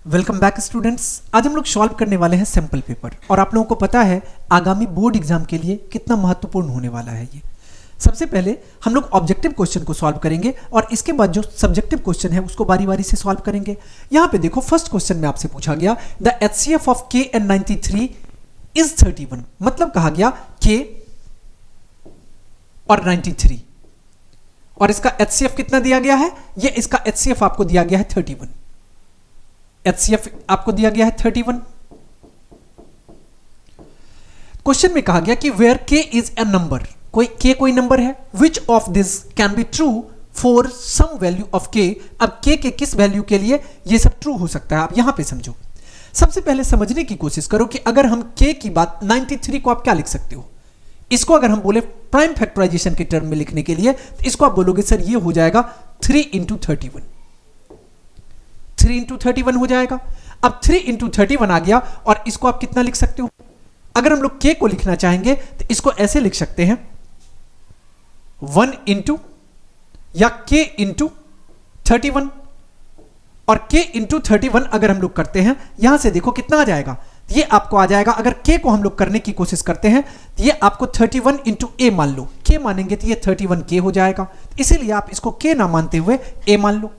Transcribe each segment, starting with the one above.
Welcome back students. आज हम लोग सॉल्व करने वाले हैं सैंपल पेपर और आप लोगों को पता है आगामी बोर्ड एग्जाम के लिए कितना महत्वपूर्ण होने वाला है ये। सबसे पहले हम लोग ऑब्जेक्टिव क्वेश्चन को सॉल्व करेंगे और इसके बाद जो सब्जेक्टिव क्वेश्चन है उसको बारी बारी से सॉल्व करेंगे। यहाँ पे देखो फर्स्ट क्वेश्चन में आपसे पूछा गया the HCF of Kn93 is 31, मतलब कहा गया K और 93 और इसका HCF कितना दिया गया है, ये इसका HCF आपको दिया गया है 31। HCF आपको दिया गया है 31। क्वेश्चन में कहा गया कि where K is a number, कोई नंबर है, which of this can be true for some value of K। अब K के किस वैल्यू के लिए ये सब ट्रू हो सकता है, आप यहां पे समझो। सबसे पहले समझने की कोशिश करो कि अगर हम K की बात 93 को आप क्या लिख सकते हो। इसको अगर हम बोले प्राइम फैक्टराइजेशन के टर्म में लिखने के लिए तो इसको आप बोलोगे सर ये हो जाएगा 3 into 31, 3 into 31 हो जाएगा। अब 3 into 31 आ गया और इसको आप कितना लिख सकते हो। अगर हम लोग K को लिखना चाहेंगे तो इसको ऐसे लिख सकते हैं 1 into या K into 31, और K into 31 अगर हम लोग करते हैं यहां से देखो कितना आ जाएगा, ये आपको आ जाएगा। अगर K को हम लोग करने की कोशिश करते हैं तो ये आपको 31 into A मान लो, K मानेंगे तो ये 31K हो जाएगा। इसीलिए आप इसको K ना मानते हुए A मान लो,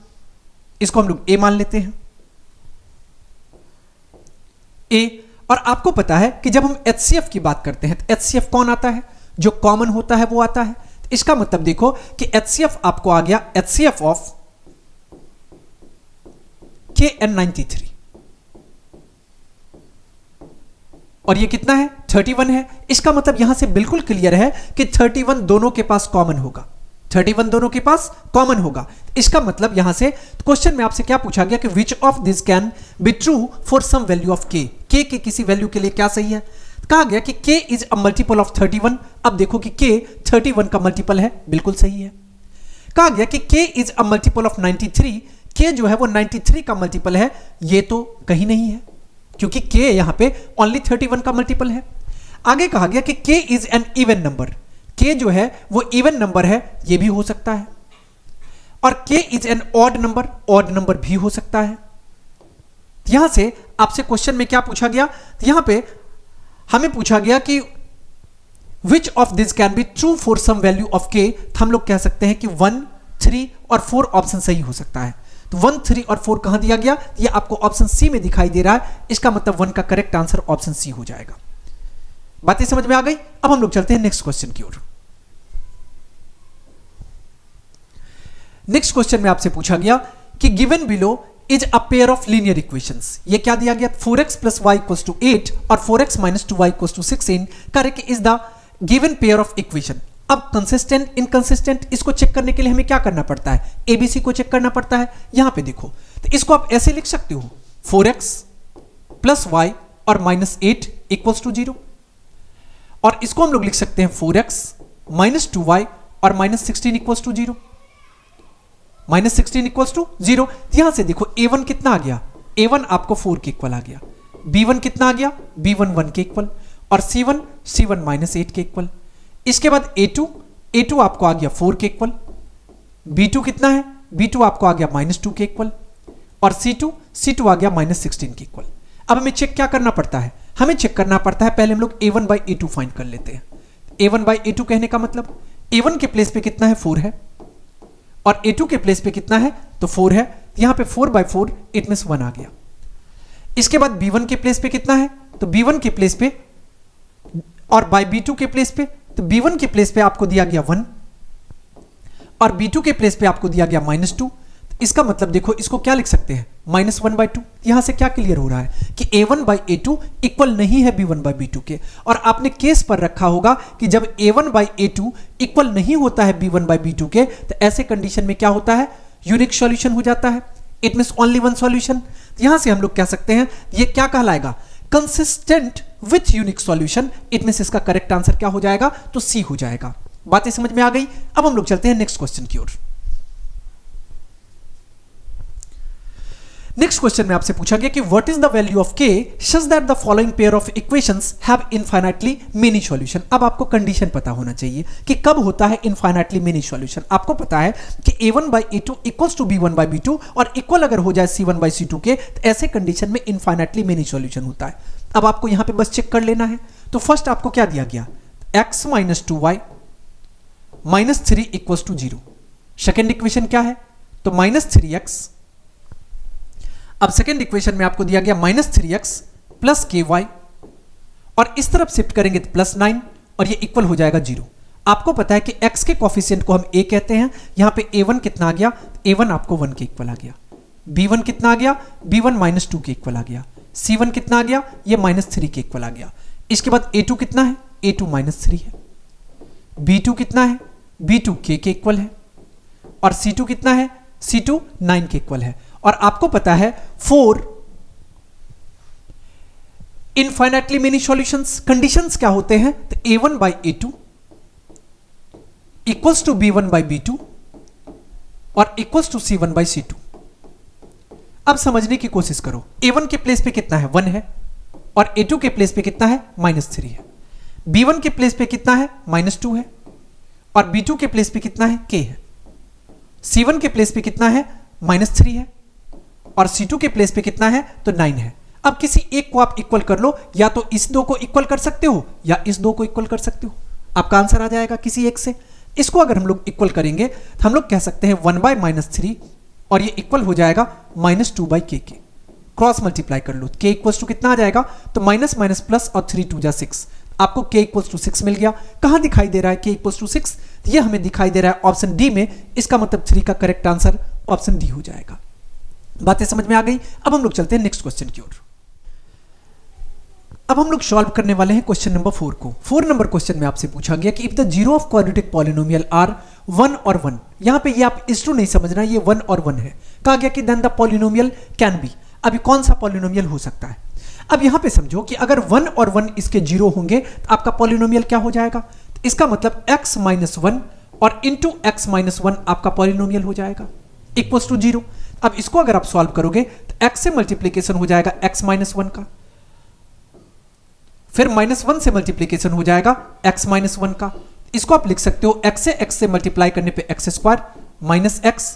इसको हम लोग A मान लेते हैं A। और आपको पता है कि जब हम HCF की बात करते हैं तो HCF कौन आता है, जो कॉमन होता है वो आता है। तो इसका मतलब देखो कि HCF आपको आ गया HCF ऑफ Kn93 और ये कितना है 31 है। इसका मतलब यहां से बिल्कुल क्लियर है कि 31 दोनों के पास कॉमन होगा, 31 दोनों के पास कॉमन होगा। इसका मतलब यहां से क्वेश्चन में आपसे क्या पूछा गया कि which of this can be true for some value of K, K के किसी वैल्यू के लिए क्या सही है। कहा गया कि K is a multiple of 31। अब देखो कि K 31 का मल्टीपल है, बिल्कुल सही है। कहा गया कि K is a multiple of 93, K जो है वो 93 का मल्टीपल है, ये तो कहीं नहीं है क्योंकि K यहां पे ओनली 31 का मल्टीपल है। आगे कहा गया कि K is an even number, K जो है वो इवन नंबर है, ये भी हो सकता है। और K is an odd number, odd number भी हो सकता है। यहां से आपसे क्वेश्चन में क्या पूछा गया, यहां पे हमें पूछा गया कि which of this can be true for some value of K। हम लोग कह सकते हैं कि 1, 3 और 4 ऑप्शन सही हो सकता है। तो 1, 3 और 4 कहां दिया गया, ये आपको ऑप्शन सी में दिखाई दे रहा है। इसका मतलब 1 का करेक्ट आंसर ऑप्शन सी हो जाएगा। बातें समझ में आ गई। अब हम लोग चलते हैं नेक्स्ट क्वेश्चन की ओर। नेक्स्ट क्वेश्चन में आपसे पूछा गया कि given below is a pair of linear equations. ये क्या दिया गया 4x + y = 8 और 4x - 2y = 16 correct is the given pair of equation. अब कंसिस्टेंट इनकंसिस्टेंट इसको चेक करने के लिए हमें क्या करना पड़ता है, ABC को चेक करना पड़ता है। यहां पे देखो तो इसको आप ऐसे लिख सकते हो 4x + y और -8 = 0, और इसको हम लोग लिख सकते हैं 4x - 2y और -16 = 0, -16 = 0। यहां से देखो A1 कितना आ गया, A1 आपको 4 के इक्वल आ गया, B1 कितना आ गया, B1 1 के इक्वल, और C1 -8 के इक्वल। इसके बाद A2 आपको आ गया 4 के इक्वल, B2 कितना है, B2 आपको आ गया -2 के इक्वल, और C2 आ गया -16 के इक्वल। अब हमें चेक क्या करना पड़ता है, हमें चेक करना पड़ता है पहले हम लोग A1/A2 फाइंड कर लेते हैं। A1/A2 कहने का मतलब A1 के प्लेस पे कितना है 4 है, और A2 के प्लेस पे कितना है तो 4 है। यहां पे 4/4 इट मींस 1 आ गया। इसके बाद B1 के प्लेस पे कितना है तो B1 के प्लेस पे, और बाय B2 के प्लेस पे तो B1 के प्लेस पे आपको दिया गया 1 और B2 के प्लेस पे आपको दिया गया -2। इसका मतलब देखो इसको क्या लिख सकते हैं -1/2। यहां से क्या क्लियर हो रहा है कि A1/A2 इक्वल नहीं है B1/B2 के। और आपने केस पर रखा होगा कि जब A1/A2 इक्वल नहीं होता है B1/B2 के तो ऐसे कंडीशन में क्या होता है, यूनिक सॉल्यूशन हो जाता है, it means only one solution. यहां से हम लोग कह सकते हैं ये क्या कहलाएगा, consistent with unique solution. It means इसका करेक्ट आंसर क्या हो जाएगा तो सी हो जाएगा। बातें समझ में आ गई। अब हम लोग चलते हैं नेक्स्ट क्वेश्चन की ओर। नेक्स्ट क्वेश्चन में आपसे पूछा गया कि what is the value of k such that the following pair of equations have infinitely many solution. अब आपको कंडीशन पता होना चाहिए कि कब होता है इनफाइनाइटली मेनी सॉल्यूशन। आपको पता है कि a1/a2 इक्वल्स टू b1/b2 और इक्वल अगर हो जाए c1/c2 के, तो ऐसे कंडीशन में इनफाइनाइटली मेनी सॉल्यूशन होता है। अब आपको यहां पे बस चेक कर लेना है। तो फर्स्ट आपको क्या दिया गया, x - 2y - 3 equals to 0। Second equation क्या है, तो -3x। अब सेकेंड इक्वेशन में आपको दिया गया -3x + ky और इस तरफ शिफ्ट करेंगे तो +9 और ये इक्वल हो जाएगा 0। आपको पता है कि x के कॉफिशिएंट को हम a कहते हैं। यहां पे a1 कितना आ गया, a1 आपको 1 के इक्वल आ गया। b1 कितना आ गया, b1 -2 के इक्वल आ गया। c1 कितना आ गया, ये -3 के इक्वल आ गया। इसके बाद a2 कितना है, a2 -3 है। b2 कितना है, b2 k के इक्वल है। और c2 कितना है, c2 9 के इक्वल है। और आपको पता है 4 इनफाइनाइटली मेनी सॉल्यूशंस कंडीशंस क्या होते हैं, तो a1/a2 इक्वल्स टू b1/b2 और इक्वल्स टू c1/c2। अब समझने की कोशिश करो, a1 के प्लेस पे कितना है, 1 है और a2 के प्लेस पे कितना है, -3 है। b1 के प्लेस पे कितना है, -2 है और b2 के प्लेस पे कितना है, k है। c1 के प्लेस पे कितना है, -3 है और c2 के प्लेस पे कितना है, तो 9 है। अब किसी एक को आप इक्वल कर लो, या तो इस दो को इक्वल कर सकते हो या इस दो को इक्वल कर सकते हो। आपका आंसर आ जाएगा किसी एक से। इसको अगर हम लोग इक्वल करेंगे तो हम लोग कह सकते हैं 1/-3 और ये इक्वल हो जाएगा -2/k के। क्रॉस मल्टीप्लाई कर लो, k इक्वल्स टू कितना आ जाएगा, तो माइनस माइनस प्लस और 3 2 जा 6। आपको k इक्वल्स टू 6 मिल गया। कहां दिखाई दे रहा है k इक्वल्स टू 6, ये हमें दिखाई दे रहा है ऑप्शन डी में। इसका मतलब 3 का करेक्ट आंसर ऑप्शन डी हो जाएगा। बातें समझ में आ गई। अब हम लोग चलते हैं नेक्स्ट क्वेश्चन की ओर। अब हम लोग सॉल्व करने वाले हैं क्वेश्चन नंबर 4 को। 4 नंबर क्वेश्चन में आपसे पूछा गया कि if the zero of quadratic polynomial are 1 और 1, यहां पे ये आप इस टू नहीं समझना, ये 1 और 1 है। कहा गया कि then the polynomial can be. अभी कौन सा पॉलिनोमियल हो सकता है, अब यहां पे समझो कि अगर 1 और 1 इसके जीरो होंगे तो आपका पॉलिनोमियल क्या हो जाएगा, तो इसका मतलब x - 1 और इंटू x - 1 आपका पॉलिनोमियल हो जाएगा इक्वल्स टू 0। अब इसको अगर आप सॉल्व करोगे तो x से मल्टीप्लीकेशन हो जाएगा x - 1 का, फिर -1 से मल्टीप्लीकेशन हो जाएगा x - 1 का। इसको आप लिख सकते हो x से मल्टीप्लाई करने पे x² माइनस x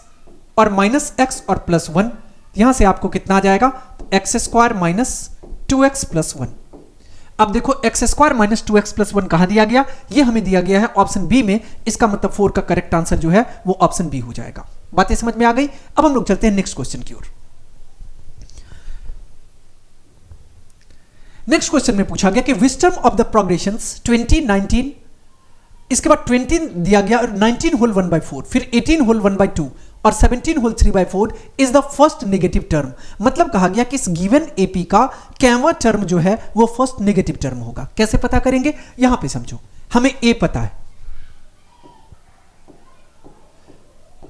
और माइनस x और +1, यहां से आपको कितना आ जाएगा, x² माइनस 2x + 1। अब देखो x² माइनस 2x + 1 कहां दिया गया, ये हमें दिया गया है ऑप्शन बी में। इसका मतलब 4 का करेक्ट आंसर जो है वो ऑप्शन बी हो जाएगा। बातें समझ में आ गई। अब हम लोग चलते हैं नेक्स्ट क्वेश्चन की ओर। नेक्स्ट क्वेश्चन में पूछा गया कि विस्टम ऑफ द प्रोग्रेशंस 20 19, इसके बाद 20 दिया गया और 19 होल 1/4, फिर 18 होल 1/2 और 17 whole 3/4 is the first negative term. मतलब कहा गया कि इस गिवन एपी का कैमवा टर्म जो है वो फर्स्ट नेगेटिव टर्म होगा। कैसे पता करेंगे, यहां पे समझो, हमें ए पता है,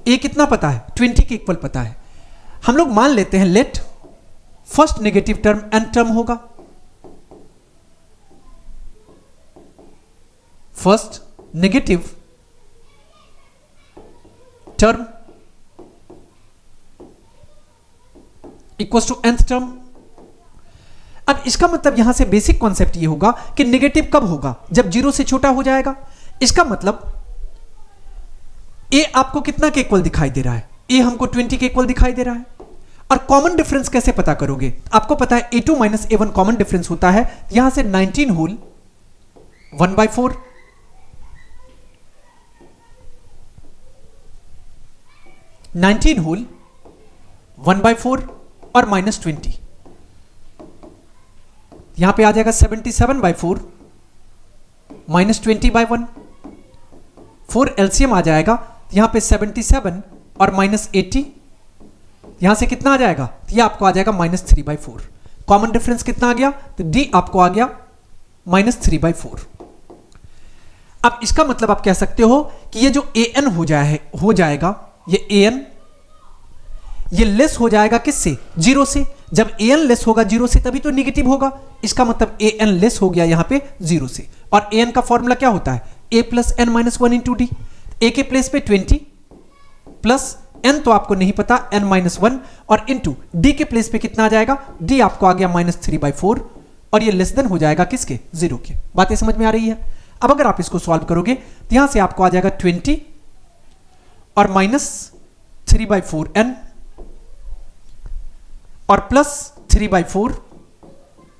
ए कितना पता है, 20 के इक्वल पता है। हम लोग मान लेते हैं let first negative term n term होगा, first negative term equals to nth term. अब इसका मतलब यहां से बेसिक कॉन्सेप्ट ये होगा कि नेगेटिव कब होगा, जब 0 से छोटा हो जाएगा। इसका मतलब a आपको कितना के इक्वल दिखाई दे रहा है, a हमको 20 के इक्वल दिखाई दे रहा है। और कॉमन डिफरेंस कैसे पता करोगे, आपको पता है a2 minus a1 common difference होता है। यहां से 19 होल 1/4 19 होल 1/4 और -20, यहां पे आ जाएगा 77/4 -20/1, 4 एलसीएम आ जाएगा, यहां पे 77 और -80, यहां से कितना आ जाएगा, ये आपको आ जाएगा -3/4। कॉमन डिफरेंस कितना आ गया, तो डी आपको आ गया -3/4। अब इसका मतलब आप कह सकते हो कि ये जो an हो जाएगा ये an ये लेस हो जाएगा किससे, 0 से। जब an लेस होगा 0 से तभी तो नेगेटिव होगा। इसका मतलब an लेस हो गया यहां पे 0 से। और an का फॉर्मूला क्या होता है, a + n - 1 × d। a के प्लेस पे 20 प्लस n तो आपको नहीं पता, n-1 और इनटू d के प्लेस पे कितना आ जाएगा, d आपको आ गया -3/4 और ये लेस देन हो जाएगा किसके, 0 के। बातें समझ में आ रही है। अब अगर आप इसको सॉल्व करोगे तो यहां से आपको आ जाएगा 20 और -3/4n और +3/4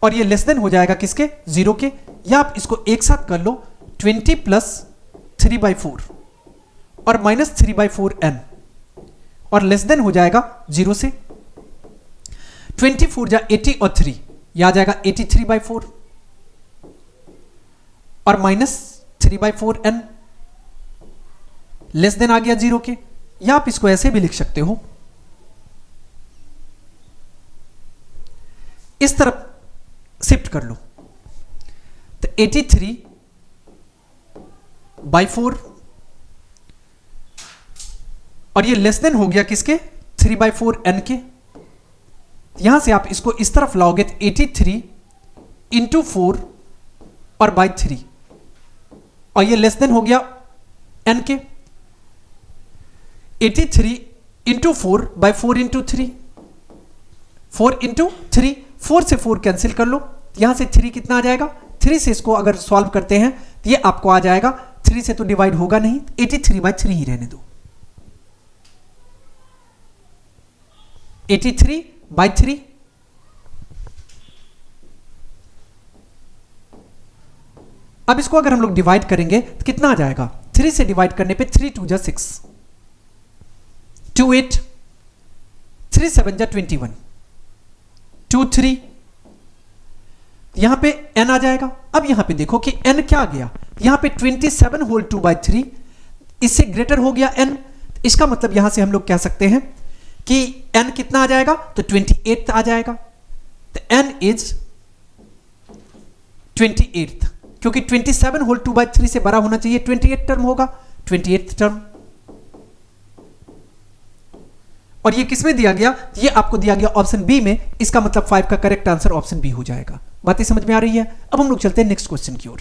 और ये लेस देन हो जाएगा किसके, 0 के। या आप इसको एक साथ कर लो, 20 + 3/4 और -3/4n और लेस देन हो जाएगा 0 से। 24 जा 80 और 3 यह आ जाएगा 83/4 और -3/4n लेस देन आ गया 0 के। या आप इसको ऐसे भी लिख सकते हो, इस तरफ शिफ्ट कर लो तो 83/4 और ये लेस देन हो गया किसके, 3/4n के। यहां से आप इसको इस तरफ लाओगे तो 83 × 4 और बाई 3 और ये लेस देन हो गया n के। 83 × 4 बाई 4 × 3, 4 × 3, 4 से 4 कैंसिल कर लो, यहां से 3 कितना आ जाएगा, 3 से इसको अगर सॉल्व करते हैं तो ये आपको आ जाएगा, 3 से तो डिवाइड होगा नहीं, 83/3 ही रहने दो, 83/3। अब इसको अगर हम लोग डिवाइड करेंगे तो कितना आ जाएगा, 3 से डिवाइड करने पे 3 × 2 = 6, 2 8, 3 7 = 21, 2 3, यहां पे n आ जाएगा। अब यहां पे देखो कि n क्या आ गया, यहां पे 27/2/3 इससे ग्रेटर हो गया n, इसका मतलब यहां से हम लोग कह सकते हैं कि n कितना आ जाएगा, तो 28 आ जाएगा। तो n इज 28, क्योंकि 27/2/3 से बड़ा होना चाहिए, 28 टर्म होगा, 28th टर्म। और ये किसमें दिया गया, ये आपको दिया गया ऑप्शन बी में, इसका मतलब 5 का करेक्ट आंसर ऑप्शन बी हो जाएगा। बातें समझ में आ रही है। अब हम लोग चलते हैं नेक्स्ट क्वेश्चन की ओर।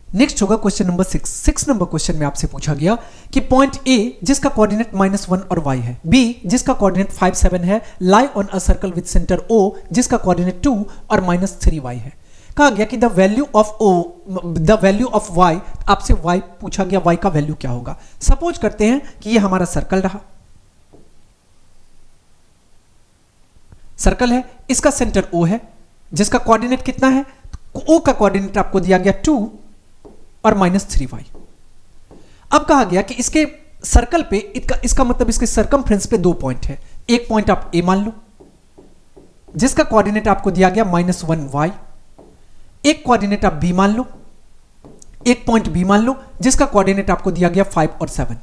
नेक्स्ट होगा क्वेश्चन नंबर 6। 6 नंबर क्वेश्चन में आपसे पूछा गया कि पॉइंट ए जिसका कोऑर्डिनेट -1 और y है, बी जिसका कोऑर्डिनेट 5 7 है, lie on a circle with centre O जिसका कोऑर्डिनेट 2 और -3y है। कहा गया कि द वैल्यू ऑफ y, आपसे y पूछा गया, y का वैल्यू क्या होगा। सपोज करते हैं कि ये हमारा सर्कल रहा, सर्कल है, इसका सेंटर O है जिसका कोऑर्डिनेट कितना है, O का कोऑर्डिनेट आपको दिया गया 2 और -3y। अब कहा गया कि इसके सर्कल पे इसका मतलब इसके सरकमफ्रेंस पे 2 पॉइंट है। एक पॉइंट आप A मान लो जिसका कोऑर्डिनेट आपको दिया गया -1y, एक कोऑर्डिनेट आप B मान लो, एक पॉइंट B मान लो जिसका कोऑर्डिनेट आपको दिया गया 5 और 7।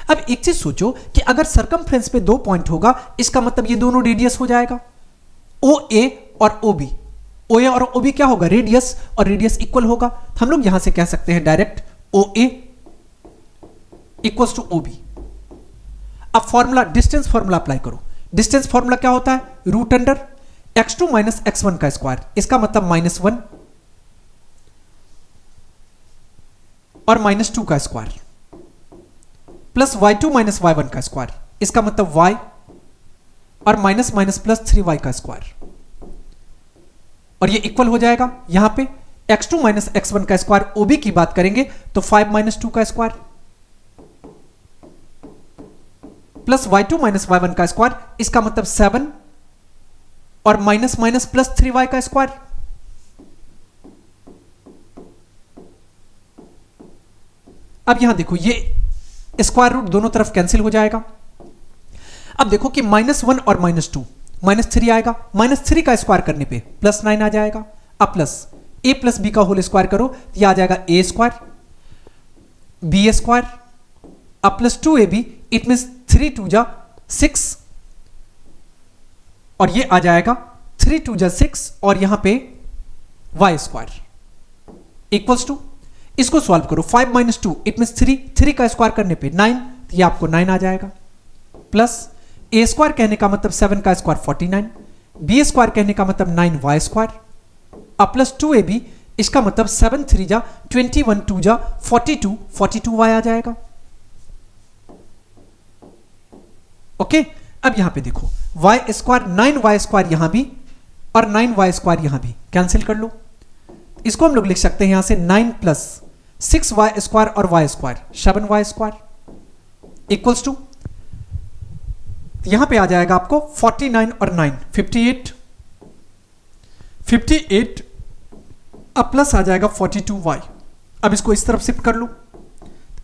अब एक चीज सोचो कि अगर सरकमफ्रेंस पे 2 पॉइंट होगा, इसका मतलब ये दोनों रेडियस हो जाएगा, OA और OB। OA और OB क्या होगा, रेडियस, और रेडियस इक्वल होगा। तो हम लोग यहां से कह सकते हैं direct OA equals to OB। अब फॉर्मूला, डिस्टेंस फॉर्मूला अप्लाई करो। डिस्टेंस फॉर्मूला क्या होता है, √x2 - x1 का स्क्वायर, इसका मतलब -1 और -2 का स्क्वायर प्लस y2 - y1 का स्क्वायर, इसका मतलब y और माइनस प्लस 3y का स्क्वायर, और ये इक्वल हो जाएगा यहां पे x2 - x1 का स्क्वायर। OB की बात करेंगे तो 5 - 2 का स्क्वायर प्लस y2 - y1 का स्क्वायर, इसका मतलब 7 और माइनस प्लस 3y का स्क्वायर। अब यहां देखो ये स्क्वायर रूट दोनों तरफ कैंसिल हो जाएगा। अब देखो कि -1 और -2, -3 आएगा, -3 का स्क्वायर करने पे +9 आ जाएगा। अब प्लस a + b का होल स्क्वायर करो तो ये आ जाएगा a स्क्वायर b स्क्वायर, अब प्लस 2ab, इट मीन 3 2 जा 6 और ये आ जाएगा 3 2 जा 6 और यहां पे y स्क्वायर इक्वल्स टू, इसको सॉल्व करो, 5 - 2 इट मीन 3 का स्क्वायर करने पे 9, तो ये आपको 9 आ जाएगा, प्लस a स्क्वायर कहने का मतलब 7 का स्क्वायर 49, b स्क्वायर कहने का मतलब 9y स्क्वायर, अब प्लस 2ab, इसका मतलब 7 3 जा 21 2 जा 42 y आ जाएगा। ओके, अब यहां पे देखो वाई स्क्वायर, 9y² यहां भी और 9y² यहां भी कैंसिल कर लो। इसको हम लोग लिख सकते हैं यहां से 9 प्लस 6y² और y² 7y² इक्वल्स टू, यहां पे आ जाएगा आपको 49 और 9 58 58 अब प्लस आ जाएगा 42y। अब इसको इस तरफ शिफ्ट कर लो,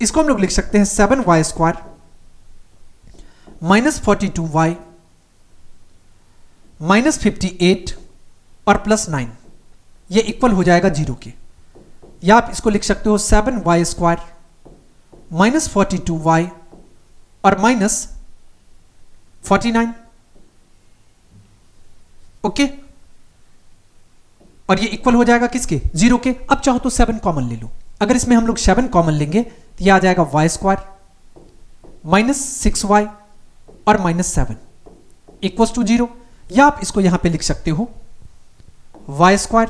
इसको हम लोग लिख सकते हैं 7y² माइनस 42y माइनस 58 और प्लस 9, ये इक्वल हो जाएगा 0 के। या आप इसको लिख सकते हो 7y² माइनस 42y और माइनस 49। ओके, और ये इक्वल हो जाएगा किसके, 0 के। अब चाहो तो 7 कॉमन ले लो, अगर इसमें हम लोग 7 कॉमन लेंगे तो ये आ जाएगा y² माइनस 6y और माइनस 7 इक्वल्स टू 0। या आप इसको यहां पे लिख सकते हो y²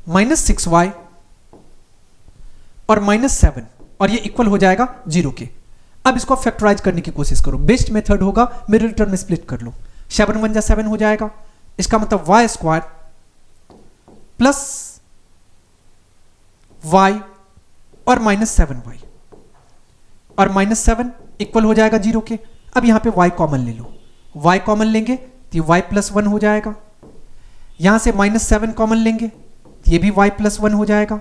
माइनस 6y और माइनस 7 और ये इक्वल हो जाएगा 0 के। अब इसको फैक्टराइज करने की कोशिश करो, बेस्ट मेथड होगा मिडिल टर्म में स्प्लिट कर लो, 7 1 जा 7 हो जाएगा। इसका मतलब y² प्लस y और माइनस 7y और माइनस 7 इक्वल हो जाएगा 0 के। अब यहां पे y कॉमन ले लो, y कॉमन लेंगे तो ये y प्लस 1 हो जाएगा। यहां से माइनस 7 कॉमन लेंगे तो ये भी y प्लस 1 हो जाएगा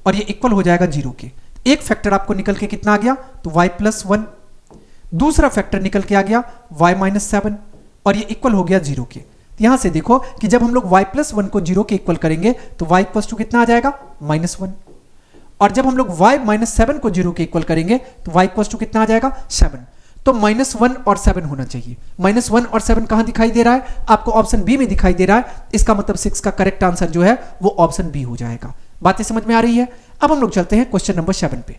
और ये इक्वल हो जाएगा 0 के। एक फैक्टर आपको निकल के कितना आ गया, तो y प्लस 1, दूसरा फैक्टर निकल के आ गया y माइनस 7 और ये इक्वल हो गया 0 के। यहां से देखो कि जब हम लोग y प्लस 1 को 0 के इक्वल करेंगे तो y इक्वल टू कितना आ जाएगा, माइनस 1, और जब हम लोग y माइनस 7 को 0 के इक्वल करेंगे तो y इक्वल टू कितना आ जाएगा, 7। तो माइनस 1 और 7 होना चाहिए। माइनस 1 और 7 कहां दिखाई दे रहा है, आपको ऑप्शन बी में दिखाई दे रहा है। इसका मतलब 6 का करेक्ट आंसर जो है वो ऑप्शन बी हो जाएगा। बातें समझ में आ रही है। अब हम लोग चलते हैं क्वेश्चन नंबर 7 पे।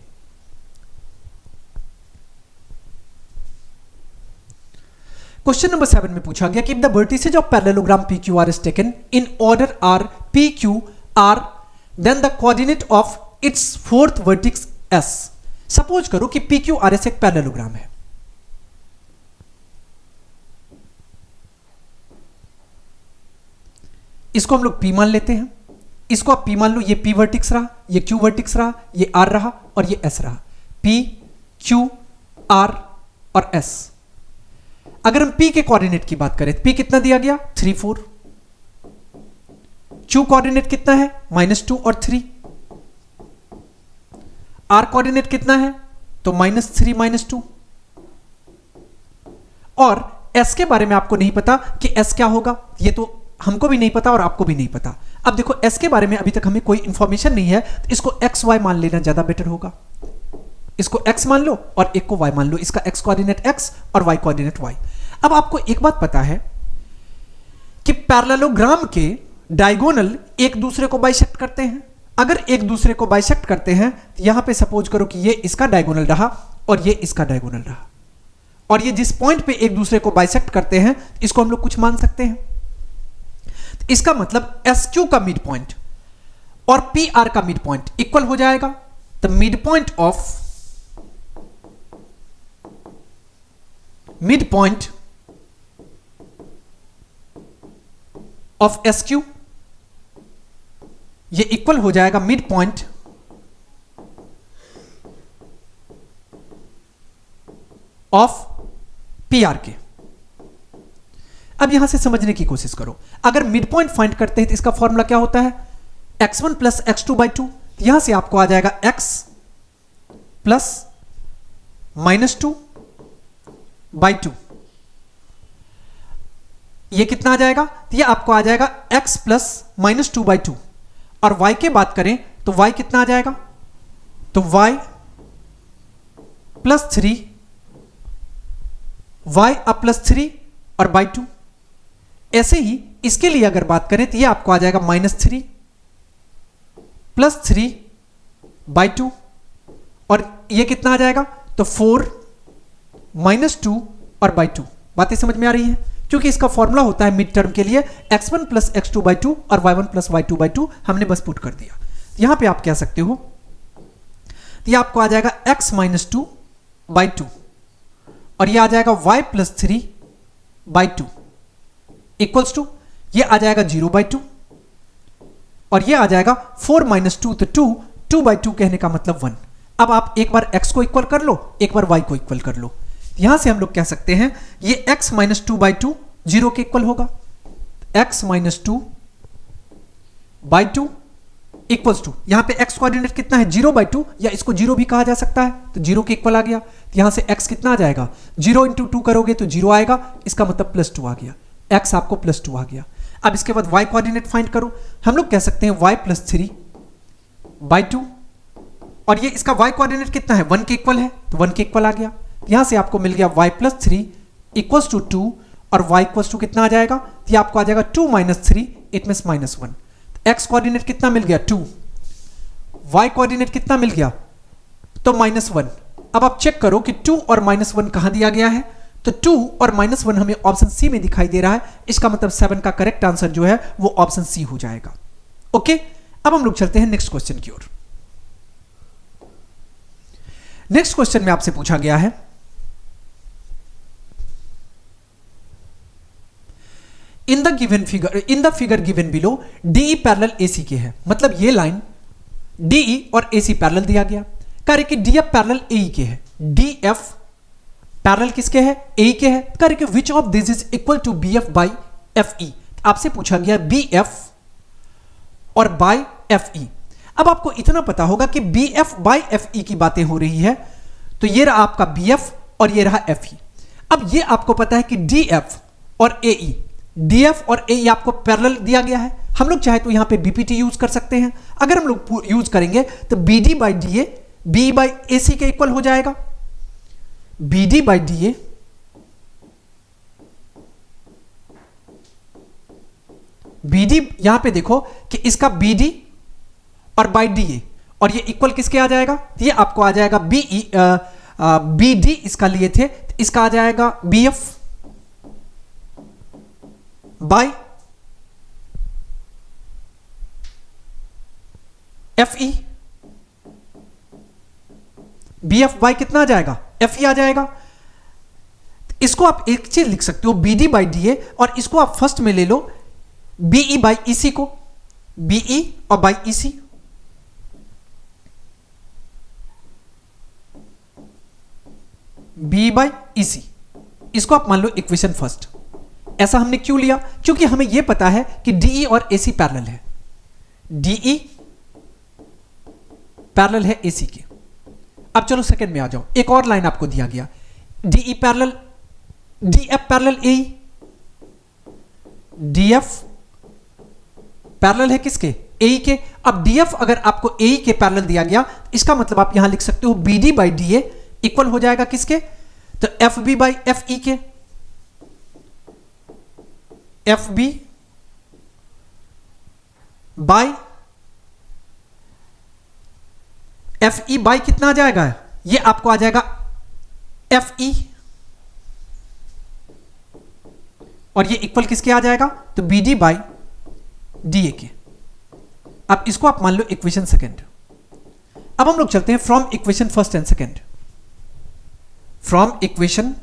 क्वेश्चन नंबर 7 में पूछा गया कि the vertices of parallelogram PQ R is taken in order R PQ R then the coordinate of its fourth vertex S। Suppose करो कि PQRS एक पैरेललोग्राम है। इसको हम लोग P मान लेते हैं, इसको आप P मान लो, ये P वर्टेक्स रहा, ये Q वर्टेक्स रहा, ये R रहा और ये S रहा, P Q R और S। अगर हम P के कोऑर्डिनेट की बात करें, P कितना दिया गया, 3 4, Q कोऑर्डिनेट कितना है, -2 और 3, R कोऑर्डिनेट कितना है, तो -3 -2, और S के बारे में आपको नहीं पता कि S क्या होगा, ये तो हमको भी नहीं पता और आपको भी नहीं पता। अब देखो S के बारे में अभी तक हमें कोई इंफॉर्मेशन नहीं है, तो इसको XY मान लेना ज्यादा बेटर होगा। इसको X मान लो और एक को Y मान लो, इसका X कोऑर्डिनेट X और Y कोऑर्डिनेट Y। अब आपको एक बात पता है कि पैरेललोग्राम के डायगोनल एक दूसरे को बाइसेक्ट करते हैं। अगर एक दूसरे को बाइसेक्ट करते हैं तो यहां पे सपोज करो कि ये इसका डायगोनल रहा और ये इसका डायगोनल रहा, और ये जिस पॉइंट पे एक दूसरे को बाइसेक्ट करते हैं इसको हम लोग कुछ मान सकते हैं। तो इसका मतलब SQ का मिड पॉइंट और PR का मिड पॉइंट इक्वल हो जाएगा। The mid point of SQ ये इक्वल हो जाएगा मिड पॉइंट ऑफ PR के। अब यहां से समझने की कोशिश करो, अगर मिड पॉइंट फाइंड करते हैं तो इसका फॉर्मूला क्या होता है, x1 प्लस x2/2। यहां से आपको आ जाएगा x प्लस -2/2, ये कितना आ जाएगा, तो ये आपको आ जाएगा x प्लस -2/2, और y के बात करें तो y कितना आ जाएगा, तो y प्लस 3, y अब प्लस 3 और /2। ऐसे ही इसके लिए अगर बात करें तो ये आपको आ जाएगा -3 प्लस 3/2, और ये कितना आ जाएगा, तो 4 -2 और /2। बातें समझ में आ रही है, क्योंकि इसका फॉर्मूला होता है मिड टर्म के लिए x1 प्लस x2/2 और y1 प्लस y2/2, हमने बस पुट कर दिया। यहां पे आप कह सकते हो, ये आपको आ जाएगा x -2/2, और ये आ जाएगा y प्लस 3/2 इक्वल्स टू ये आ जाएगा 0/2 और ये आ जाएगा 4 - 2 तो 2/2 कहने का मतलब 1। अब आप एक बार x को इक्वल कर लो, एक बार y को इक्वल कर लो। यहां से हम लोग कह सकते हैं ये x - 2/2 0 के इक्वल होगा, x - 2/2 इक्वल्स टू यहां पे x कोऑर्डिनेट कितना है 0/2 या इसको 0 भी कहा जा सकता है, तो 0 के इक्वल आ गया। तो यहां से x कितना आ जाएगा 0 × 2 करोगे तो 0 आएगा, इसका मतलब +2 आ गया, x आपको +2 आ गया। अब इसके बाद y कोऑर्डिनेट फाइंड करो, हम लोग कह सकते हैं y + 3/2 और ये इसका y कोऑर्डिनेट कितना है 1 के इक्वल है, तो 1 के इक्वल आ गया। यहां से आपको मिल गया y + 3 = 2 और y = कितना आ जाएगा, ये आपको आ जाएगा 2 - 3 इट मींस -1। x कोऑर्डिनेट कितना मिल गया 2, y कोऑर्डिनेट कितना मिल गया तो -1। अब आप चेक करो कि 2 और -1 कहां दिया गया है, तो 2 और -1 हमें ऑप्शन सी में दिखाई दे रहा है, इसका मतलब 7 का करेक्ट आंसर जो है वो ऑप्शन सी हो जाएगा। ओके, अब हम लोग चलते हैं नेक्स्ट क्वेश्चन की ओर। नेक्स्ट क्वेश्चन में आपसे पूछा गया है इन the figure given below DE parallel AC के है, मतलब ये लाइन DE और AC पैरेलल दिया गया, कह रहे कि DF पैरेलल AE के है, DF पैरेलल किसके है AE के है, कह रहे कि which of this is equal to BF by FE। आपसे पूछा गया BF और बाय FE। अब आपको इतना पता होगा कि BF बाय FE की बातें हो रही है, तो ये रहा आपका BF और ये रहा FE। अब ये आपको पता है कि DF और AE आपको पैरेलल दिया गया है, हम लोग चाहे तो यहां पे BPT यूज कर सकते हैं। अगर हम लोग यूज करेंगे तो BD by DA BE by AC के इक्वल हो जाएगा, BD बाई DA BD यहां पे देखो कि इसका BD और बाई DA और ये इक्वल किसके आ जाएगा, ये आपको आ जाएगा BD इसका लिए थे, इसका आ जाएगा BF by FE। BF by कितना आ जाएगा FE आ जाएगा। इसको आप एक चीज लिख सकते हो BD बाई DA और इसको आप फर्स्ट में ले लो BE बाई EC को, BE और by EC। BE by EC इसको आप मान लो इक्वेशन फर्स्ट। ऐसा हमने क्यों लिया, क्योंकि हमें यह पता है कि DE और AC पैरेलल है, DE पैरेलल है AC के। अब चलो सेकंड में आ जाओ, एक और लाइन आपको दिया गया DE parallel DF parallel AE, DF parallel है किसके AE के। अब DF अगर आपको AE के पैरेलल दिया गया, इसका मतलब आप यहां लिख सकते हो BD बाई DA इक्वल हो जाएगा किसके, तो FB बाई FE के, FB बाई FE बाई कितना आ जाएगा, ये आपको आ जाएगा FE और ये इक्वल किसके आ जाएगा, तो BD बाई DA के। अब इसको आप मान लो इक्वेशन सेकंड। अब हम लोग चलते हैं from equation first and second, from equation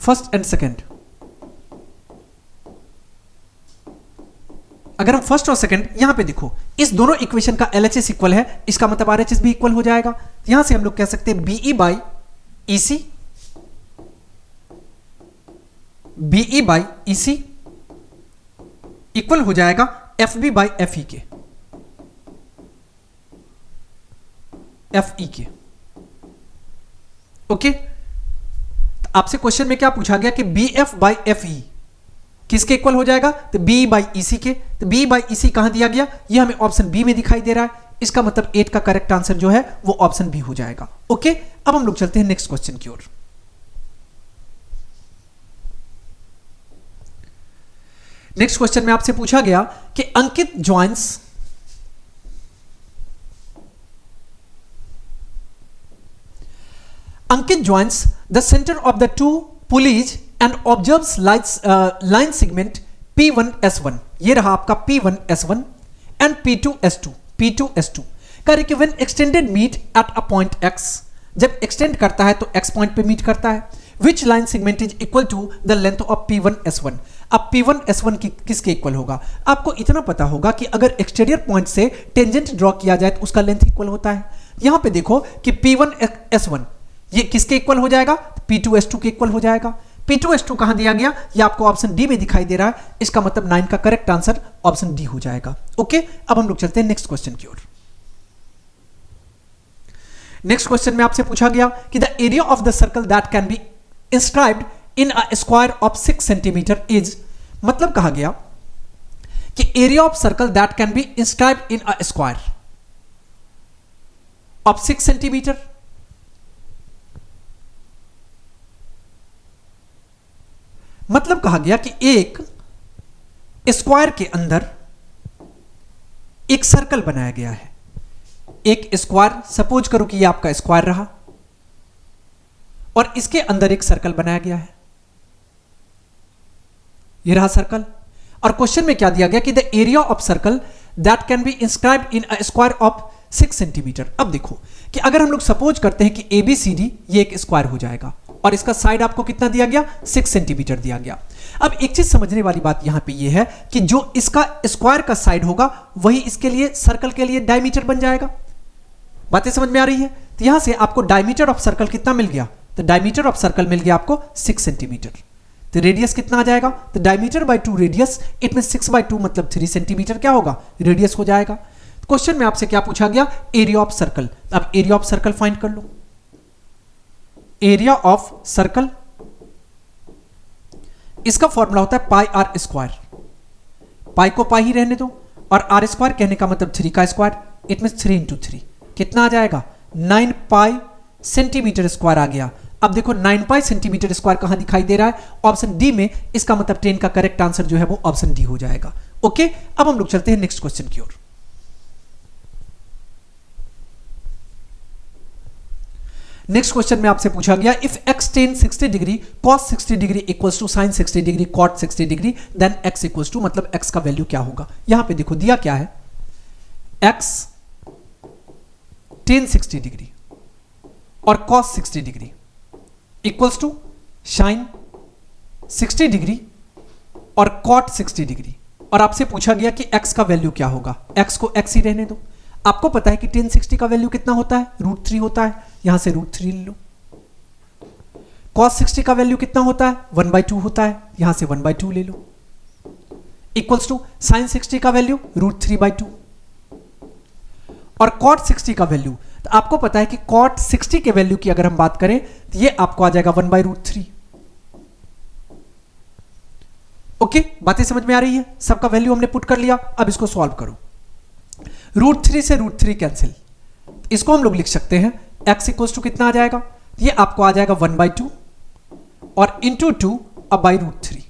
first and second. अगर हम फर्स्ट और सेकंड यहां पे देखो, इस दोनों इक्वेशन का LHS इक्वल है, इसका मतलब RHS भी इक्वल हो जाएगा। यहां से हम लोग कह सकते हैं BE by EC, BE by EC equal हो जाएगा FB बाई FE के, FE के। ओके, तो आपसे क्वेश्चन में क्या पूछा गया कि BF बाई FE किसके इक्वल हो जाएगा, तो BE बाई EC के। तो BE बाई EC कहां दिया गया, ये हमें ऑप्शन बी में दिखाई दे रहा है, इसका मतलब 8 का करेक्ट आंसर जो है वो ऑप्शन बी हो जाएगा। ओके, अब हम लोग चलते हैं नेक्स्ट क्वेश्चन की ओर। नेक्स्ट क्वेश्चन में आपसे पूछा गया कि अंकित joins the center of the two pulleys and observes line segment P1S1, ये रहा आपका P1S1 and P2S2, कह रहे कि when extended meet at a point x, जब एक्सटेंड करता है तो x पॉइंट पे मीट करता है, which line segment is equal to the length of P1S1। अब P1S1 किसके इक्वल होगा? आपको इतना पता होगा कि अगर एक्सटीरियर पॉइंट से टेंजेंट ड्रॉ किया जाए तो उसका लेंथ इक्वल होता है। यहां पे देखो कि P1S1 ये किसके इक्वल हो जाएगा? P2S2 के इक्वल हो जाएगा। P2S2 कहां दिया गया? ये आपको ऑप्शन डी में दिखाई दे रहा है, इसका मतलब 9 का करेक्ट आंसर ऑप्शन डी हो जाएगा। ओके, अब हम लोग चलते हैं नेक्स्ट क्वेश्चन की ओर। नेक्स्ट क्वेश्चन में आपसे पूछा गया कि the area of the circle that can be inscribed in a square of 6 centimetre is, मतलब कहा गया कि area of circle that can be inscribed in a square of 6 centimetre. मतलब कहा गया कि एक स्क्वायर के अंदर एक सर्कल बनाया गया है। एक स्क्वायर, सपोज करो कि ये आपका स्क्वायर रहा और इसके अंदर एक सर्कल बनाया गया है, ये रहा सर्कल। और क्वेश्चन में क्या दिया गया कि the area of circle that can be inscribed in a square of 6 centimetre. अब देखो कि अगर हम लोग सपोज करते हैं कि ABCD ये एक स्क्वायर हो जाएगा और इसका साइड आपको कितना दिया गया? 6 सेंटीमीटर दिया गया। अब एक चीज समझने वाली बात यहां पे ये है कि जो इसका स्क्वायर का साइड होगा वही इसके लिए सर्कल के लिए डायमीटर बन जाएगा। बातें समझ में आ रही है? तो यहां से आपको डायमीटर ऑफ सर्कल कितना मिल गया? तो डायमीटर ऑफ सर्कल मिल गया आपको 6 सेंटीमीटर। तो रेडियस कितना आ जाएगा? तो डायमीटर बाय 2 रेडियस, इट में 6/2 मतलब 3 सेंटीमीटर क्या होगा? रेडियस हो जाएगा। क्वेश्चन में आपसे क्या पूछा गया? Area of circle. अब एरिया ऑफ सर्कल फाइंड कर लो। एरिया ऑफ सर्कल, इसका फॉर्मूला होता है पाई आर स्क्वायर। पाई को पाई ही रहने दो और आर स्क्वायर कहने का मतलब 3 का स्क्वायर, इट मीन 3 इंटू 3 कितना आ जाएगा? 9 पाई सेंटीमीटर स्क्वायर आ गया। अब देखो 9 पाई सेंटीमीटर स्क्वायर कहां दिखाई दे रहा है? ऑप्शन डी में। इसका मतलब 10 का करेक्ट आंसर जो है वो ऑप्शन डी हो जाएगा। ओके, अब हम लोग चलते हैं नेक्स्ट क्वेश्चन की ओर। नेक्स्ट क्वेश्चन में आपसे पूछा गया if x tan 60 degree cos 60 degree equals to sin 60 degree cot 60 degree then x equals to, मतलब x का वैल्यू क्या होगा? यहां पे देखो दिया क्या है? x tan 60 डिग्री और cos 60 degree equals to sin 60 degree और cot 60 डिग्री। और आपसे पूछा गया कि x का वैल्यू क्या होगा? x को x ही रहने दो। आपको पता है कि tan 60 का वैल्यू कितना होता है? √3 होता है, यहां से √3 ले लो। cos 60 का वैल्यू कितना होता है? 1/2 होता है, यहां से 1/2 ले लो। इक्वल्स टू sin 60 का वैल्यू √3/2 और cot 60 का वैल्यू, तो आपको पता है कि cot 60 के वैल्यू की अगर हम बात करें तो ये आपको आ जाएगा 1/√3। ओके, बातें समझ में आ रही है? सबका वैल्यू हमने पुट कर लिया। अब इसको सॉल्व करो। √3 से √3 कैंसिल, इसको हम लोग लिख सकते हैं x इक्वल्स टू कितना आ जाएगा? ये आपको आ जाएगा 1/2 और इंटू 2 अब बाई √3।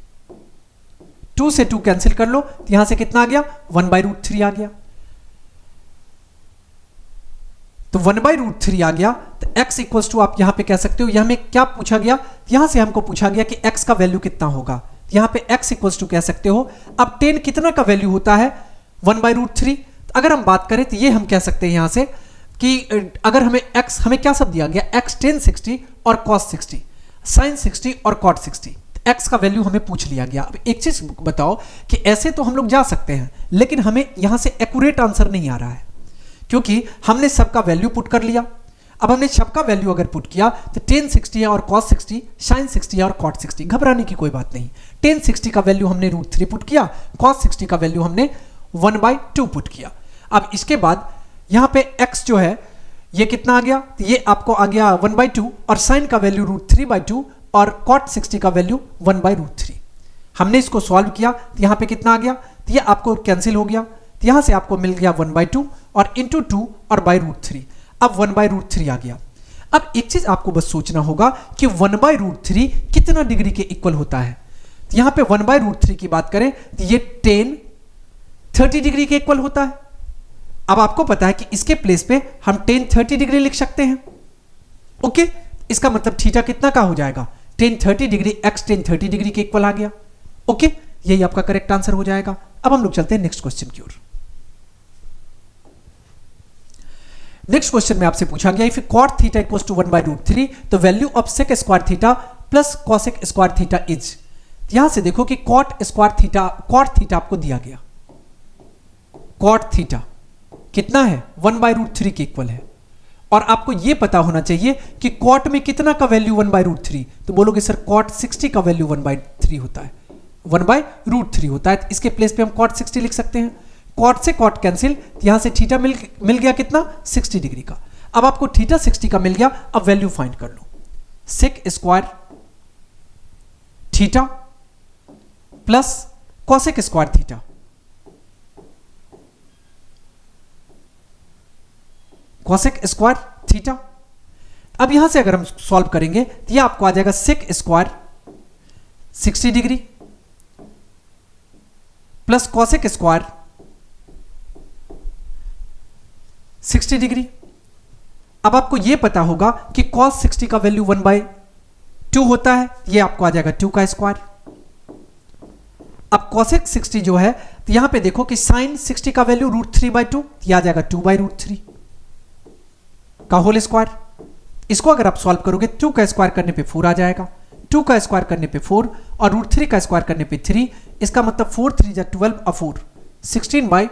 2 से 2 कैंसिल कर लो, तो यहां से कितना आ गया? 1/√3 आ गया। तो 1/√3 आ गया, तो x इक्वल्स टू आप यहां पे कह सकते हो, यहां में क्या पूछा गया? यहां से हमको पूछा गया कि x का वैल्यू कितना होगा, यहां पे x इक्वल्स टू कह सकते हो। अब 10 कितना का वैल्यू होता है? 1/√3। अगर हम बात करें तो ये हम कह सकते हैं यहां से कि अगर हमें x, हमें क्या सब दिया गया? x tan 60 और cos 60, sin 60 और cot 60, x का वैल्यू हमें पूछ लिया गया। अब एक चीज बताओ कि ऐसे तो हम लोग जा सकते हैं, लेकिन हमें यहां से एक्यूरेट आंसर नहीं आ रहा है क्योंकि हमने सबका वैल्यू पुट कर लिया। अब हमने सबका वैल्यू अगर पुट किया तो tan 60 है और cos 60, sin 60 है और cot 60, घबराने की कोई बात नहीं। tan 60 का वैल्यू हमने √3 पुट किया, cos 60 का वैल्यू हमने 1/2 पुट किया। अब इसके बाद यहां पे x जो है ये कितना आ गया? तो ये आपको आ गया 1/2 और sin का वैल्यू √3/2 और cot 60 का वैल्यू 1/√3। हमने इसको सॉल्व किया तो यहां पे कितना आ गया? तो ये आपको कैंसिल हो गया, तो यहां से आपको मिल गया 1/2 और इंटू 2 और बाई √3। अब 1/√3 आ गया। अब एक चीज आपको बस सोचना होगा कि 1/√3 कितना डिग्री के इक्वल होता है। तो यहां पे 1/√3 की बात करें तो ये tan 30 डिग्री के इक्वल होता है। अब आपको पता है कि इसके प्लेस पे हम tan 30 डिग्री लिख सकते हैं। ओके, इसका मतलब थीटा कितना का हो जाएगा? tan 30 degree x tan 30 degree के इक्वल आ गया। ओके, यही आपका करेक्ट आंसर हो जाएगा। अब हम लोग चलते हैं नेक्स्ट क्वेश्चन की ओर। नेक्स्ट क्वेश्चन में आपसे पूछा गया if cot theta equals to 1/√3 तो value of sec square theta plus cosec square theta is. यहां से देखो कि कॉट थीटा आपको दिया गया, कॉट थीटा कितना है 1/√3 के इक्वल है, और आपको यह पता होना चाहिए कि कॉट में कितना का वैल्यू 1/√3, तो बोलोगे सर कॉट 60 का वैल्यू 1/3 होता है, 1/√3 होता है, इसके प्लेस पे हम कॉट 60 लिख सकते हैं। कॉट से कॉट कैंसिल, यहां से थीटा मिल गया कितना 60 डिग्री का। अब आपको थीटा 60 का मिल गया, अब वैल्यू फाइंड कर लो, sec square theta plus cosec square theta, cosec square theta. अब यहां से अगर हम सॉल्व करेंगे तो यह आपको आ जाएगा sec square 60 degree plus cosec square 60 degree. अब आपको यह पता होगा कि cos 60 का वैल्यू 1/2 होता है, यह आपको आ जाएगा 2 का स्क्वायर। अब cosec 60 जो है तो यहां पे देखो कि sin 60 का वैल्यू √3/2, यह आ जाएगा 2/√3 का होल स्क्वायर। इसको अगर आप सॉल्व करोगे 2 का स्क्वायर करने पे 4 आ जाएगा, 2 का स्क्वायर करने पे 4 और √3 का स्क्वायर करने पे 3, इसका मतलब 4 3 जा 12 और 4 16/3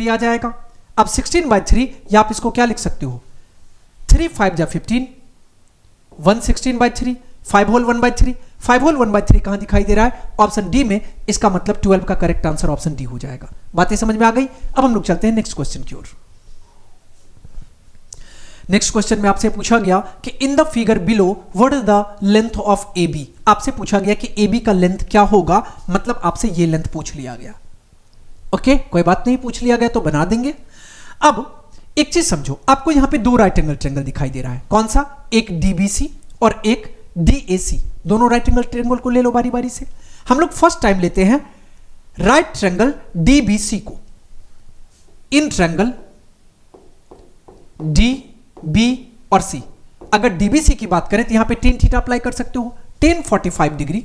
आ जाएगा। अब 16/3 या आप इसको क्या लिख सकते हो 3 5 जा 15 116/3 5 होल 1/3, 5 होल 1/3 कहां दिखाई दे रहा है ऑप्शन डी में, इसका मतलब 12 का करेक्ट आंसर ऑप्शन डी हो जाएगा। बातें समझ में आ गई। अब हम लोग चलते हैं नेक्स्ट क्वेश्चन की ओर। नेक्स्ट क्वेश्चन में आपसे पूछा गया कि in the figure below what is the length of A B. आपसे पूछा गया कि ए बी का लेंथ क्या होगा, मतलब आपसे ये लेंथ पूछ लिया गया। ओके कोई बात नहीं, पूछ लिया गया तो बना देंगे। अब एक चीज समझो, आपको यहां पे दो राइट एंगल ट्रायंगल दिखाई दे रहा है, कौन सा, एक डीबीसी और एक डीएसी। दोनों राइट एंगल ट्रायंगल को ले लो बारी बारी से। हम लोग फर्स्ट टाइम लेते हैं राइट ट्रायंगल डीबीसी को। इन ट्रायंगल डी बी और सी, अगर डीबीसी की बात करें तो यहां पे tan थीटा अप्लाई कर सकते हो, tan 45 डिग्री,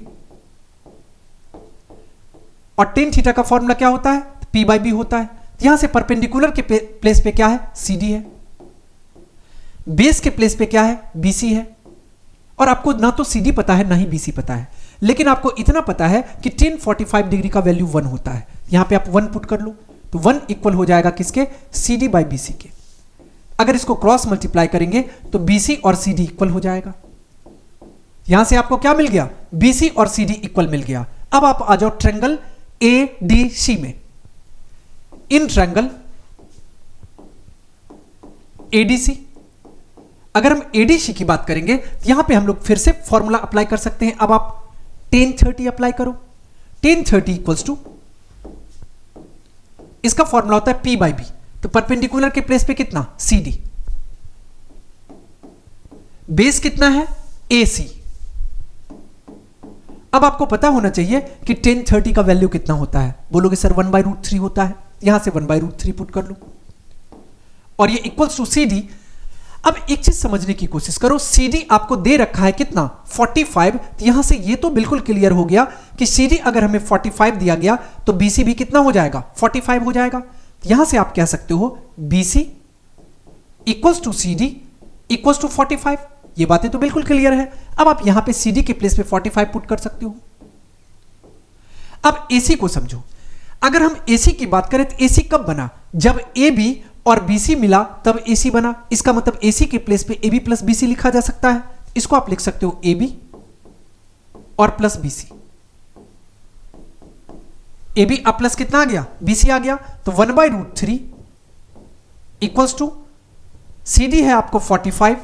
और tan थीटा का फॉर्मूला क्या होता है, P/B होता है। यहां से परपेंडिकुलर के प्लेस पे क्या है, CD है, बेस के प्लेस पे क्या है, BC है। और आपको ना तो CD पता है ना ही BC पता है, लेकिन आपको इतना पता है कि tan 45 डिग्री का वैल्यू 1 होता है। यहां पे आप 1 पुट कर लो तो 1 इक्वल हो जाएगा किसके, CD/BC के। अगर इसको क्रॉस मल्टीप्लाई करेंगे तो BC और CD इक्वल हो जाएगा। यहां से आपको क्या मिल गया, BC और CD इक्वल मिल गया। अब आप आ जाओ ट्रायंगल ADC में। इन ट्रायंगल ADC, अगर हम ADC की बात करेंगे तो यहां पे हम लोग फिर से फॉर्मूला अप्लाई कर सकते हैं। अब आप tan 30 अप्लाई करो, tan 30 इक्वल्स टू, इसका फॉर्मूला होता है P/B, तो परपेंडिकुलर के प्लेस पे कितना, CD, बेस कितना है, AC। अब आपको पता होना चाहिए कि tan 30 का वैल्यू कितना होता है, बोलोगे सर 1/√3 होता है, यहां से 1/√3 पुट कर लो, और ये इक्वल्स टू CD। अब एक चीज समझने की कोशिश करो, CD आपको दे रखा है कितना, 45, तो यहां से ये तो बिल्कुल क्लियर हो गया कि CD अगर हमें 45 दिया गया तो BC भी कितना हो जाएगा, 45 हो जाएगा। यहां से आप कह सकते हो BC equals to CD equals to 45। ये बातें तो बिल्कुल क्लियर है। अब आप यहां पे CD के प्लेस पे 45 पुट कर सकते हो। अब AC को समझो, अगर हम AC की बात करें तो AC कब बना, जब AB और BC मिला तब AC बना। इसका मतलब AC के प्लेस पे AB प्लस BC लिखा जा सकता है। इसको आप लिख सकते हो AB और प्लस BC। AB अब प्लस कितना आ गया, BC आ गया, तो 1/√3 इक्वल्स टू CD है आपको 45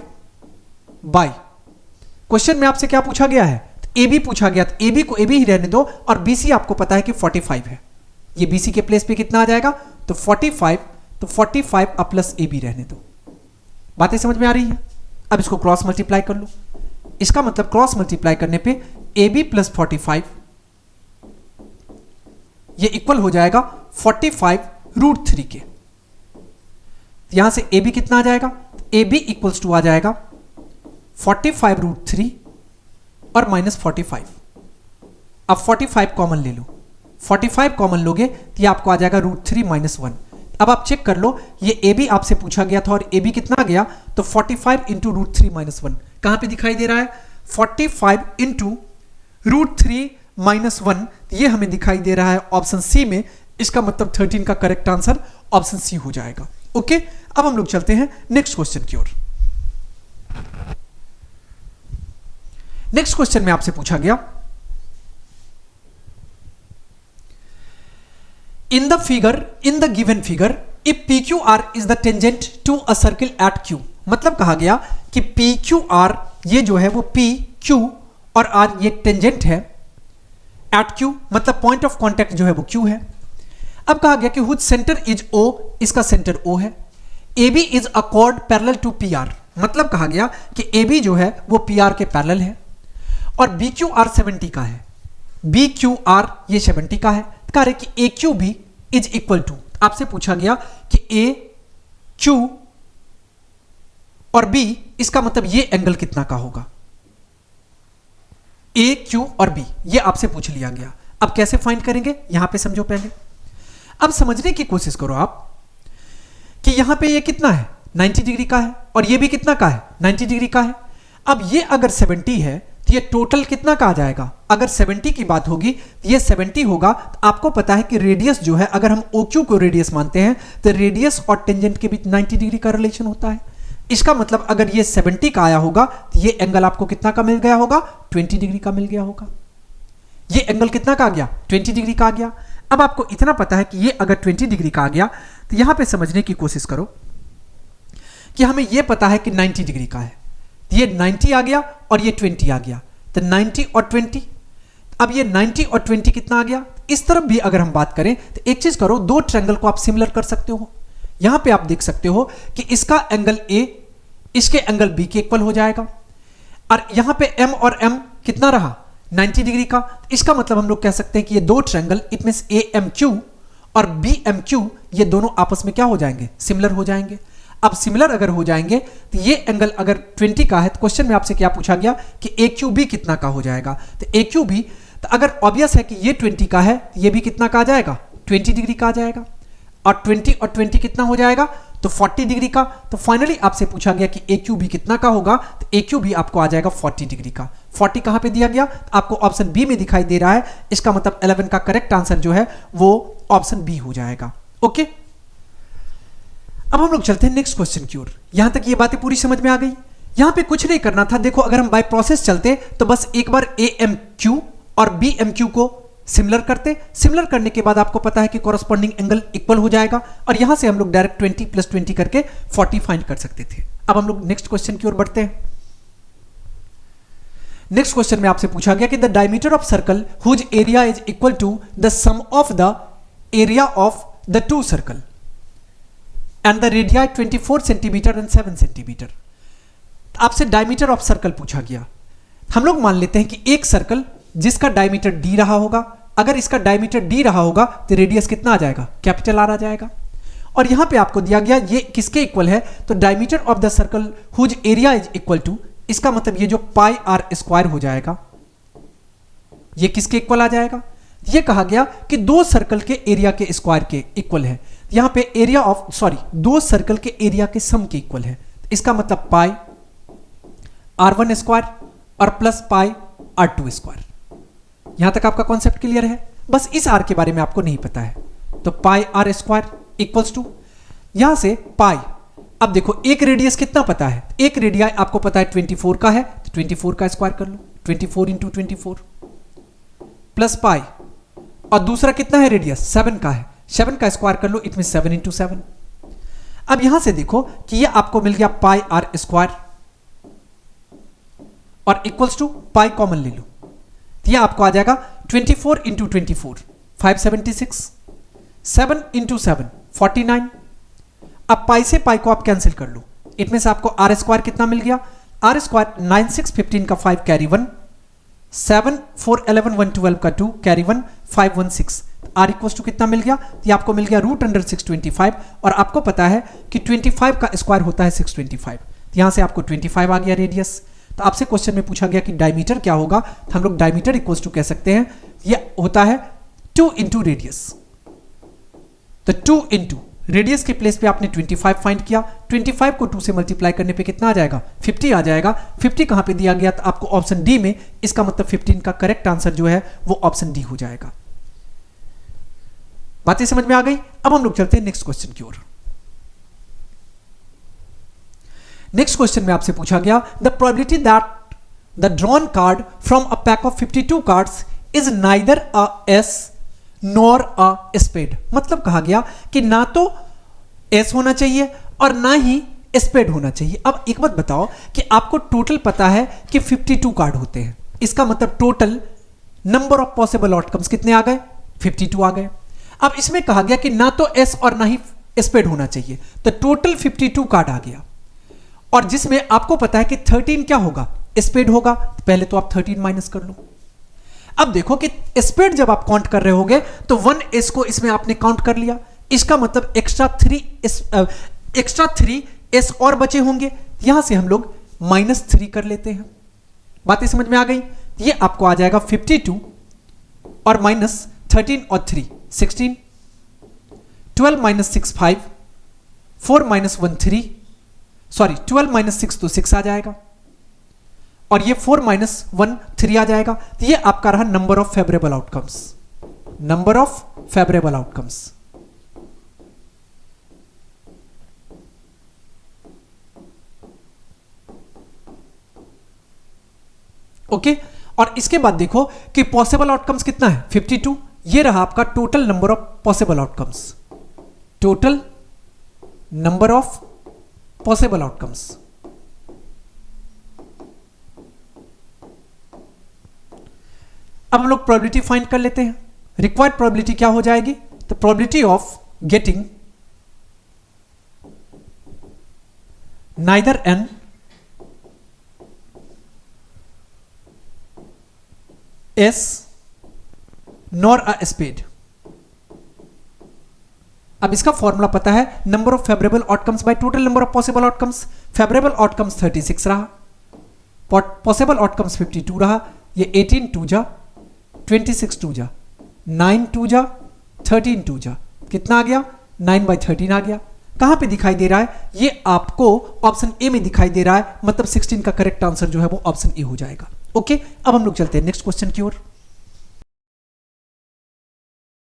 बाय, क्वेश्चन में आपसे क्या पूछा गया है, तो AB पूछा गया, तो AB को AB ही रहने दो, और BC आपको पता है कि 45 है, ये BC के प्लेस पे कितना आ जाएगा, तो 45, तो 45 अब प्लस AB रहने दो। बातें समझ में आ रही है। अब इसको क्रॉस मल्टीप्लाई कर लो, इसका मतलब क्रॉस मल्टीप्लाई करने पे AB प्लस 45 ये इक्वल हो जाएगा 45√3 के। यहां से AB कितना आ जाएगा, AB इक्वल्स टू आ जाएगा 45√3 और माइनस 45। अब 45 कॉमन ले लो, 45 कॉमन लोगे तो ये आपको आ जाएगा √3 - 1। अब आप चेक कर लो, ये ए बी आपसे पूछा गया था और ए बी कितना गया, तो 45 इंटू रूट 3 माइनस 1 कहां पे दिखाई दे रहा है, 45 इंटू रूट 3 माइनस 1, ये हमें दिखाई दे रहा है ऑप्शन सी में। इसका मतलब 13 का करेक्ट आंसर ऑप्शन सी हो जाएगा। ओके, अब हम लोग चलते हैं नेक्स्ट क्वेश्चन की ओर। नेक्स्ट क्वेश्चन में आपसे पूछा गया, in the given figure if PQR is the tangent to a circle at Q, मतलब कहा गया कि PQR ये जो है वो PQ और R ये टेंजेंट है at Q, मतलब पॉइंट ऑफ कांटेक्ट जो है वो Q है। अब कहा गया कि हुज सेंटर इज O, इसका सेंटर O है। AB is a chord parallel to PR, मतलब कहा गया कि AB जो है वो PR के पैरेलल है और BQR 70 का है, BQR ये 70 का है। कह रहे कि AQB इज इक्वल टू, आपसे पूछा गया कि AQ और B, इसका मतलब ये एंगल कितना का होगा, AQ और B ये आपसे पूछ लिया गया। अब कैसे फाइंड करेंगे, यहां पे समझो पहले। अब समझने की कोशिश करो आप कि यहां पे ये कितना है, 90 डिग्री का है और ये भी कितना का है, 90 डिग्री का है। अब ये अगर 70 है तो ये टोटल कितना का आ जाएगा, अगर 70 की बात होगी तो ये 70 होगा। तो आपको पता है कि रेडियस जो है, अगर हम OQ को रेडियस मानते हैं तो रेडियस और टेंजेंट के बीच 90 डिग्री का रिलेशन होता है। इसका मतलब अगर ये 70 का आया होगा तो ये एंगल आपको कितना का मिल गया होगा, 20 डिग्री का मिल गया होगा। ये एंगल कितना का आ गया, 20 डिग्री का आ गया। अब आपको इतना पता है कि ये अगर 20 डिग्री का आ गया तो यहां पे समझने की कोशिश करो कि हमें ये पता है कि 90 डिग्री का है, ये 90 आ गया और ये 20 आ गया, तो 90 और 20। अब ये 90 और 20 कितना आ गया। इस तरफ भी अगर हम बात करें तो एक चीज करो, दो ट्रायंगल को आप सिमिलर कर सकते हो। यहां पे आप देख सकते हो कि इसका एंगल A इसके एंगल B के इक्वल हो जाएगा और यहां पे M और M कितना रहा, 90 डिग्री का। इसका मतलब हम लोग कह सकते हैं कि ये दो ट्रायंगल इट मींस AMQ और BMQ ये दोनों आपस में क्या हो जाएंगे, सिमिलर हो जाएंगे। अब सिमिलर अगर हो जाएंगे तो ये एंगल अगर 20 का है तो क्वेश्चन में आपसे क्या पूछा गया कि AQB कितना का हो जाएगा। तो AQB, तो अगर ऑब्वियस है कि ये 20 का है तो ये भी कितना का आ जाएगा, 20 डिग्री का आ जाएगा और 20 और 20 कितना हो जाएगा, तो 40 डिग्री का। तो फाइनली आपसे पूछा गया कि AQB कितना का होगा, तो AQB आपको आ जाएगा 40 डिग्री का। 40 कहां पे दिया गया, आपको ऑप्शन बी में दिखाई दे रहा है। इसका मतलब 11 का करेक्ट आंसर जो है वो ऑप्शन बी हो जाएगा। ओके, अब हम लोग चलते हैं नेक्स्ट क्वेश्चन की ओर। यहां तक ये बातें पूरी समझ में आ गई। यहां पे कुछ नहीं करना था। देखो अगर हम बाय प्रोसेस चलते तो बस एक बार AMQ और BMQ को सिमिलर करते, सिमिलर करने के बाद आपको पता है कि कॉरस्पॉन्डिंग एंगल इक्वल हो जाएगा और यहां से हम लोग डायरेक्ट 20 + 20 करके 40 फाइंड कर सकते थे। अब हम लोग नेक्स्ट क्वेश्चन की ओर बढ़ते हैं। नेक्स्ट क्वेश्चन में आपसे पूछा गया कि the diameter of circle whose area is equal to the sum of the area of the two circle and the radii 24 centimetre and 7 centimetre. आपसे डायमीटर ऑफ सर्कल पूछा गया। हम लोग मान लेते हैं कि एक सर्कल जिसका डायमीटर D रहा होगा, अगर इसका डायमीटर D रहा होगा तो रेडियस कितना आ जाएगा, कैपिटल R आ जाएगा। और यहां पे आपको दिया गया ये किसके इक्वल है, तो diameter of the circle whose area is equal to, इसका मतलब ये जो पाई आर स्क्वायर हो जाएगा ये किसके इक्वल आ जाएगा। ये कहा गया कि दो सर्कल के एरिया के स्क्वायर के इक्वल है। यहां पे एरिया ऑफ दो सर्कल के एरिया के सम के इक्वल है। इसका मतलब पाई R1 स्क्वायर और प्लस पाई R2 स्क्वायर। यहां तक आपका कॉन्सेप्ट क्लियर है। बस इस R के बारे में आपको नहीं पता है, तो पाई R स्क्वायर इक्वल्स टू यहां से पाई। अब देखो एक रेडियस कितना पता है, एक रेडियस आपको पता है 24 का है, तो 24 का स्क्वायर कर लो, 24 इंटू 24 प्लस पाई, और दूसरा कितना है रेडियस 7 का है, 7 का स्क्वायर कर लो, इट मीन 7 इंटू 7। अब यहां से देखो कि ये आपको मिल गया पाई R स्क्वायर और इक्वल्स टू पाई कॉमन ले लो, यह आपको आ जाएगा 24 इंटू 24 576, 7 इंटू 7 49। अब पाई से पाई को आप कैंसिल कर लो, इट मींस आपको R स्क्वायर कितना मिल गया, R स्क्वायर 9 6 15 का 5 कैरी 1, 7 4 11 1 12 का 2 कैरी 1 5 1 6। R इक्वल्स टू कितना मिल गया, ये आपको मिल गया √625। और आपको पता है कि 25 का स्क्वायर होता है 625, यहां से आपको 25 आ गया रेडियस। तो आपसे क्वेश्चन में पूछा गया कि डायमीटर क्या होगा, तो हम लोग डायमीटर इक्वल्स टू कह सकते हैं ये होता है 2 इंटू रेडियस। तो 2 इंटू रेडियस के प्लेस पे आपने 25 फाइंड किया, 25 को 2 से मल्टीप्लाई करने पे कितना आ जाएगा, 50 आ जाएगा। 50 कहां पे दिया गया, तो आपको ऑप्शन डी में, इसका मतलब 15 का करेक्ट आंसर जो है वो ऑप्शन डी हो जाएगा। बातें समझ में आ गई। अब हम लोग चलते हैं नेक्स्ट क्वेश्चन की ओर। नेक्स्ट क्वेश्चन में आपसे पूछा गया, the probability that the drawn card from a pack of 52 cards is neither a ace nor a spade. मतलब कहा गया कि ना तो एस होना चाहिए और ना ही स्पेड होना चाहिए। अब एक बात बताओ कि आपको टोटल पता है कि 52 कार्ड होते हैं, इसका मतलब total number of possible outcomes कितने आ गए, 52 आ गए। अब इसमें कहा गया कि ना तो एस और ना ही स्पेड होना चाहिए, तो टोटल 52 कार्ड आ गया। और जिसमें आपको पता है कि 13 क्या होगा, स्पेड होगा। पहले तो आप 13 माइनस कर लो। अब देखो कि स्पेड जब आप काउंट कर रहे होगे तो 1s को इसमें आपने काउंट कर लिया, इसका मतलब एक्स्ट्रा 3s और बचे होंगे, यहां से हम लोग -3 कर लेते हैं। बातें समझ में आ गई। ये आपको आ जाएगा 52 और -13 और 3 16, 12 - 6 5, 4 - 1 3, सॉरी 12 - 6 तो 6 आ जाएगा और ये 4 - 1 3 आ जाएगा। तो ये आपका रहा number of favourable outcomes, number of favourable outcomes. Okay, और इसके बाद देखो कि पॉसिबल आउटकम्स कितना है, 52। ये रहा आपका total number of possible outcomes, total number of possible outcomes. अब हम लोग प्रोबेबिलिटी फाइंड कर लेते हैं। रिक्वायर्ड प्रोबेबिलिटी क्या हो जाएगी, तो probability of getting neither an ace nor a spade. अब इसका फॉर्मूला पता है, number of favourable outcomes by total number of possible outcomes. Favourable outcomes 36 रहा, पॉसिबल आउटकम्स 52 रहा। ये 18 2 जा, 26 2 जा, 9 2 जा, 13 2 जा, कितना आ गया, 9/13 आ गया। कहां पे दिखाई दे रहा है, ये आपको ऑप्शन ए में दिखाई दे रहा है, मतलब 16 का करेक्ट आंसर जो है वो ऑप्शन ए हो जाएगा। ओके, अब हम लोग चलते हैं नेक्स्ट क्वेश्चन की ओर।